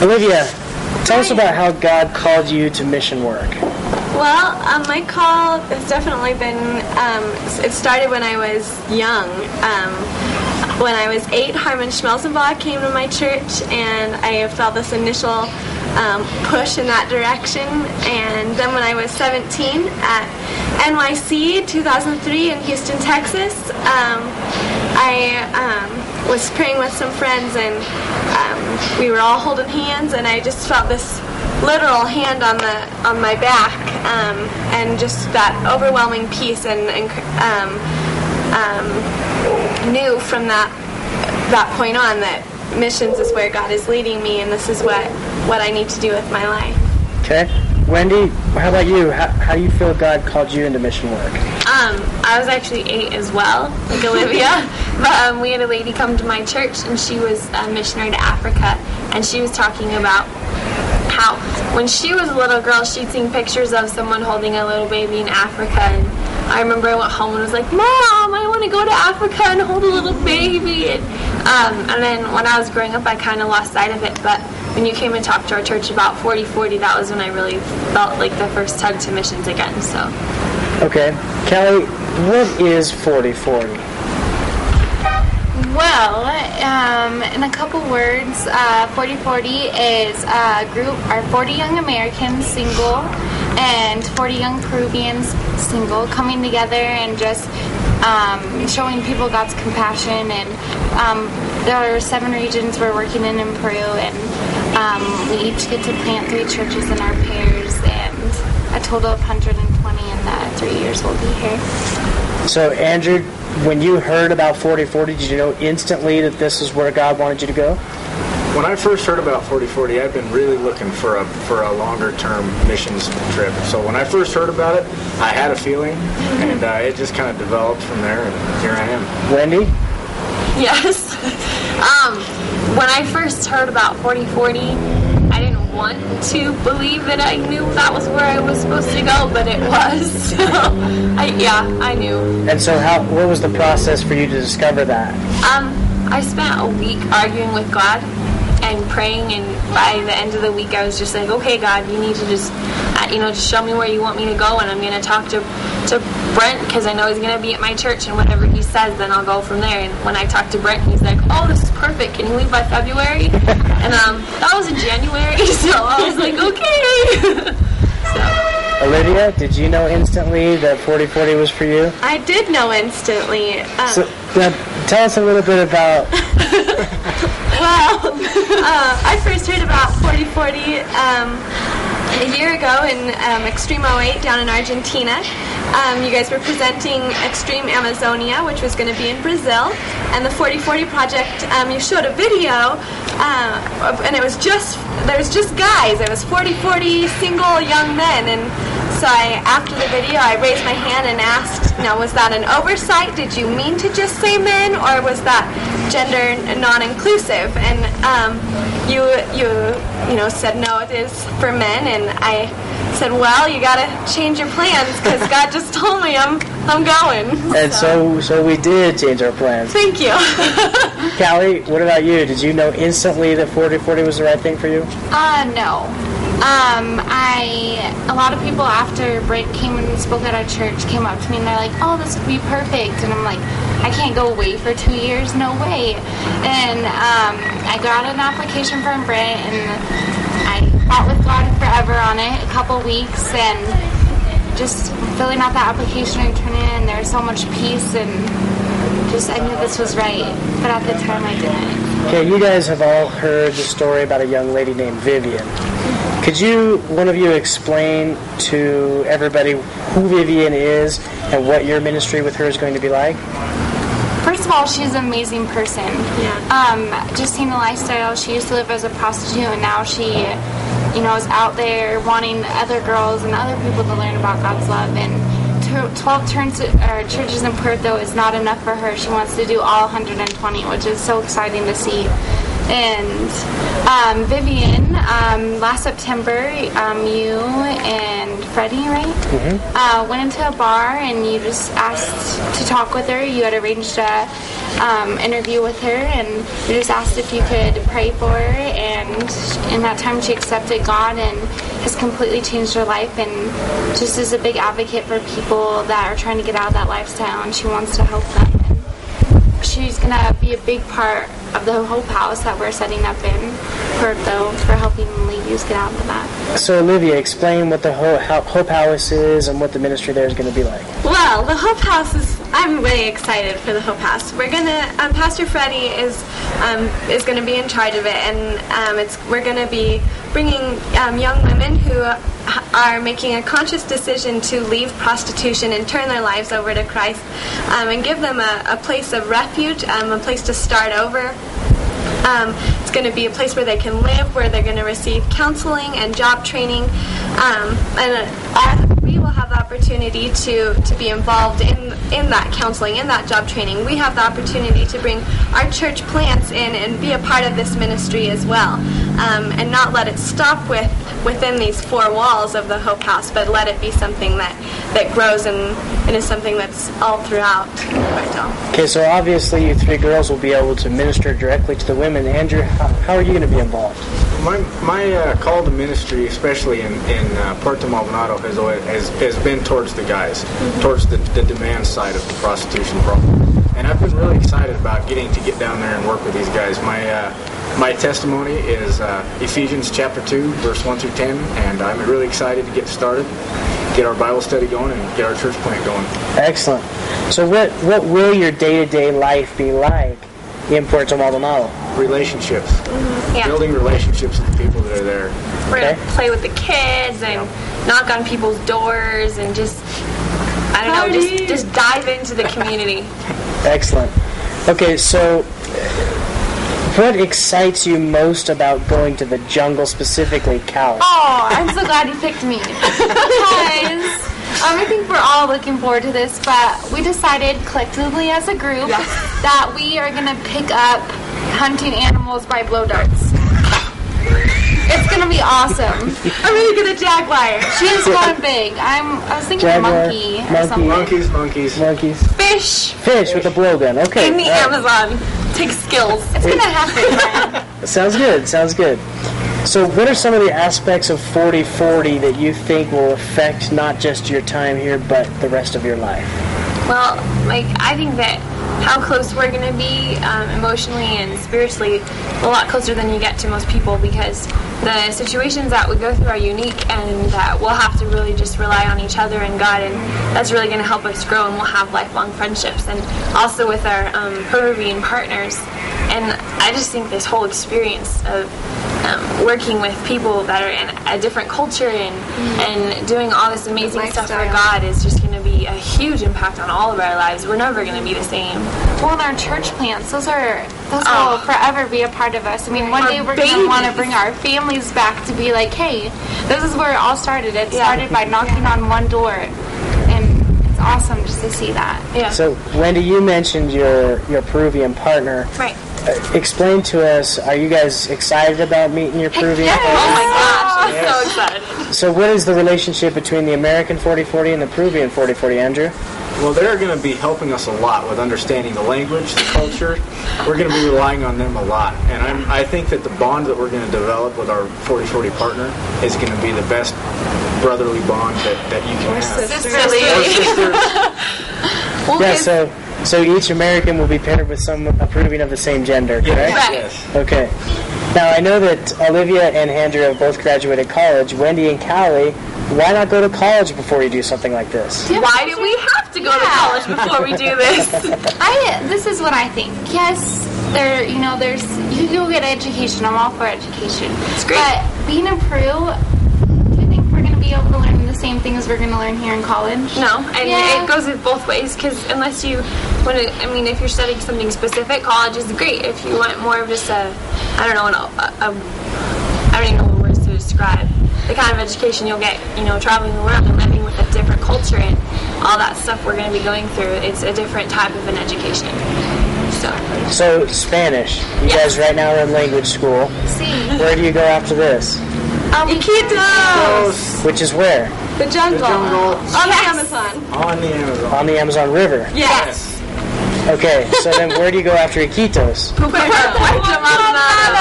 Olivia, tell us about how God called you to mission work. Well, my call has definitely been, it started when I was young. When I was 8, Harmon Schmelzenbach came to my church, and I felt this initial push in that direction. And then when I was 17 at NYC 2003 in Houston, Texas, I was praying with some friends, and we were all holding hands, and I just felt this literal hand on my back, and just that overwhelming peace, and knew from that point on that missions is where God is leading me, and this is what I need to do with my life. Okay. Wendy, how about you? How do you feel God called you into mission work? I was actually 8 as well, like Olivia. But we had a lady come to my church, and she was a missionary to Africa, and she was talking about how when she was a little girl, she'd seen pictures of someone holding a little baby in Africa, and I remember I went home and was like, Mom, I want to go to Africa and hold a little baby. And then when I was growing up, I kind of lost sight of it, but when you came and talked to our church about 4040, that was when I really felt like the first tug to missions again. So. Okay. Kelly, what is 4040? Well, in a couple words, 4040 is a group, are 40 young Americans single and 40 young Peruvians single coming together and just showing people God's compassion. And there are 7 regions we're working in Peru, and we each get to plant 3 churches in our pairs, and a total of 120 in the 3 years we'll be here. So, Andrew, when you heard about 4040, did you know instantly that this is where God wanted you to go? When I first heard about 4040, I've been really looking for a longer-term missions trip. So when I first heard about it, I had a feeling, and it just kind of developed from there, and here I am. Wendy? Yes. When I first heard about 4040, I didn't want to believe that I knew that was where I was supposed to go, but it was. So, I knew. And so what was the process for you to discover that? I spent a week arguing with God and praying, and by the end of the week I was just like, okay, God, you need to just show me where you want me to go, and I'm going to talk to Brent, because I know he's going to be at my church, and whatever he says, then I'll go from there. And when I talked to Brent, he's like, oh, this is perfect, can you leave by February? And that was in January, so I was like, okay. So. Olivia, did you know instantly that 4040 was for you? I did know instantly. So, tell us a little bit about... Well, I first heard about 4040 a year ago in Extreme 08 down in Argentina. You guys were presenting Extreme Amazonia, which was going to be in Brazil, and the 4040 project, you showed a video, and there was just guys. It was 4040 single young men, and so after the video, I raised my hand and asked, now, was that an oversight? Did you mean to just say men, or was that gender non-inclusive? And you said, no, it is for men. And I said, well, you got to change your plans, because God just told me I'm going. And so we did change our plans. Thank you. Callie, what about you? Did you know instantly that 4040 was the right thing for you? No. A lot of people after Brent came and spoke at our church came up to me and they're like, oh, this would be perfect. And I'm like, I can't go away for 2 years, no way. And I got an application from Brent, and I fought with God forever on it, a couple weeks, and just filling out the application and turning it in, there was so much peace, and just I knew this was right, but at the time I didn't. Okay, you guys have all heard the story about a young lady named Vivian. Could one of you explain to everybody who Vivian is and what your ministry with her is going to be like? First of all, she's an amazing person. Yeah. Just seeing the lifestyle, she used to live as a prostitute, and now she, is out there wanting other girls and other people to learn about God's love. And 12 churches in Puerto is not enough for her. She wants to do all 120, which is so exciting to see. And Vivian, last September, you and Freddie, right? Mm-hmm. Went into a bar, and you just asked to talk with her. You had arranged a interview with her, and we just asked if you could pray for her, and in that time she accepted God and has completely changed her life, and just is a big advocate for people that are trying to get out of that lifestyle, and she wants to help them. And she's going to be a big part of the Hope House that we're setting up in for helping ladies get out of that. So Olivia, explain what the Hope House is and what the ministry there is going to be like. Well, the Hope House I'm really excited for the Hope House. We're gonna, Pastor Freddie is gonna be in charge of it, and we're gonna be bringing young women who are making a conscious decision to leave prostitution and turn their lives over to Christ, and give them a place of refuge, a place to start over. It's going to be a place where they can live, where they're going to receive counseling and job training, and we will have the opportunity to be involved in that counseling, in that job training. We have the opportunity to bring our church plants in and be a part of this ministry as well, and not let it stop within these four walls of the Hope House, but let it be something that grows and is something that's all throughout Bartow. Okay, so obviously you three girls will be able to minister directly to the women. Andrew, how are you going to be involved? My call to ministry, especially in Puerto Maldonado, has been towards the guys, towards the demand side of the prostitution problem. And I've been really excited about getting down there and work with these guys. My testimony is Ephesians chapter 2, verse 1 through 10, and I'm really excited to get started, get our Bible study going, and get our church plant going. Excellent. So what will your day-to-day life be like in Puerto Maldonado? Relationships. Yeah. Building relationships with the people that are there. We're going to play with the kids and knock on people's doors and just dive into the community. Excellent. Okay, so what excites you most about going to the jungle, specifically Cali? Oh, I'm so glad you picked me. Because I think we're all looking forward to this, but we decided collectively as a group that we are going to pick up hunting animals by blow darts. It's going to be awesome. I'm really good at jaguar. She is going big. I was thinking Jaguar, monkey or something. Monkeys. Fish with a blowgun. Okay. in the Amazon. Takes skills. It's going to happen. Sounds good. So what are some of the aspects of 4040 that you think will affect not just your time here, but the rest of your life? Well, I think that how close we're going to be emotionally and spiritually, a lot closer than you get to most people, because the situations that we go through are unique, and that we'll have to really just rely on each other and God, and that's really going to help us grow, and we'll have lifelong friendships, and also with our Peruvian partners. And I just think this whole experience of working with people that are in a different culture and doing all this amazing stuff for God is just going to be a huge impact on all of our lives. We're never going to be the same. Well, in our church plants, those will forever be a part of us. I mean, one day we're going to want to bring our families back to be like, hey, this is where it all started. It started by knocking on one door, and it's awesome just to see that. Yeah. So, Wendy, you mentioned your Peruvian partner. Right. Explain to us, are you guys excited about meeting your Peruvian partner? Oh my gosh, I'm so excited. So what is the relationship between the American 4040 and the Peruvian 4040, Andrew? Well, they're going to be helping us a lot with understanding the language, the culture. We're going to be relying on them a lot. And I think that the bond that we're going to develop with our 4040 partner is going to be the best brotherly bond that you can have. Sisterly. So each American will be paired with some Peruvian of the same gender, correct? Yes. Okay. Now, I know that Olivia and Andrew have both graduated college. Wendy and Callie, why not go to college before you do something like this? Why do we have to go to college before we do this? This is what I think. Yes, you'll get education. I'm all for education. It's great. But being in Peru, do you think we're going to be able to learn the same things we're going to learn here in college? No, and it goes both ways, because unless you want to, if you're studying something specific, college is great. If you want more of just I don't even know what words to describe the kind of education you'll get, traveling the world and living with a different culture and all that stuff we're going to be going through. It's a different type of an education. So Spanish. You guys right now are in language school. Sí. Where do you go after this? Iquitos! Which is where? The jungle. On the Amazon. On the Amazon. On the Amazon River. Yes. Okay, so then where do you go after Iquitos? Puerto Maldonado.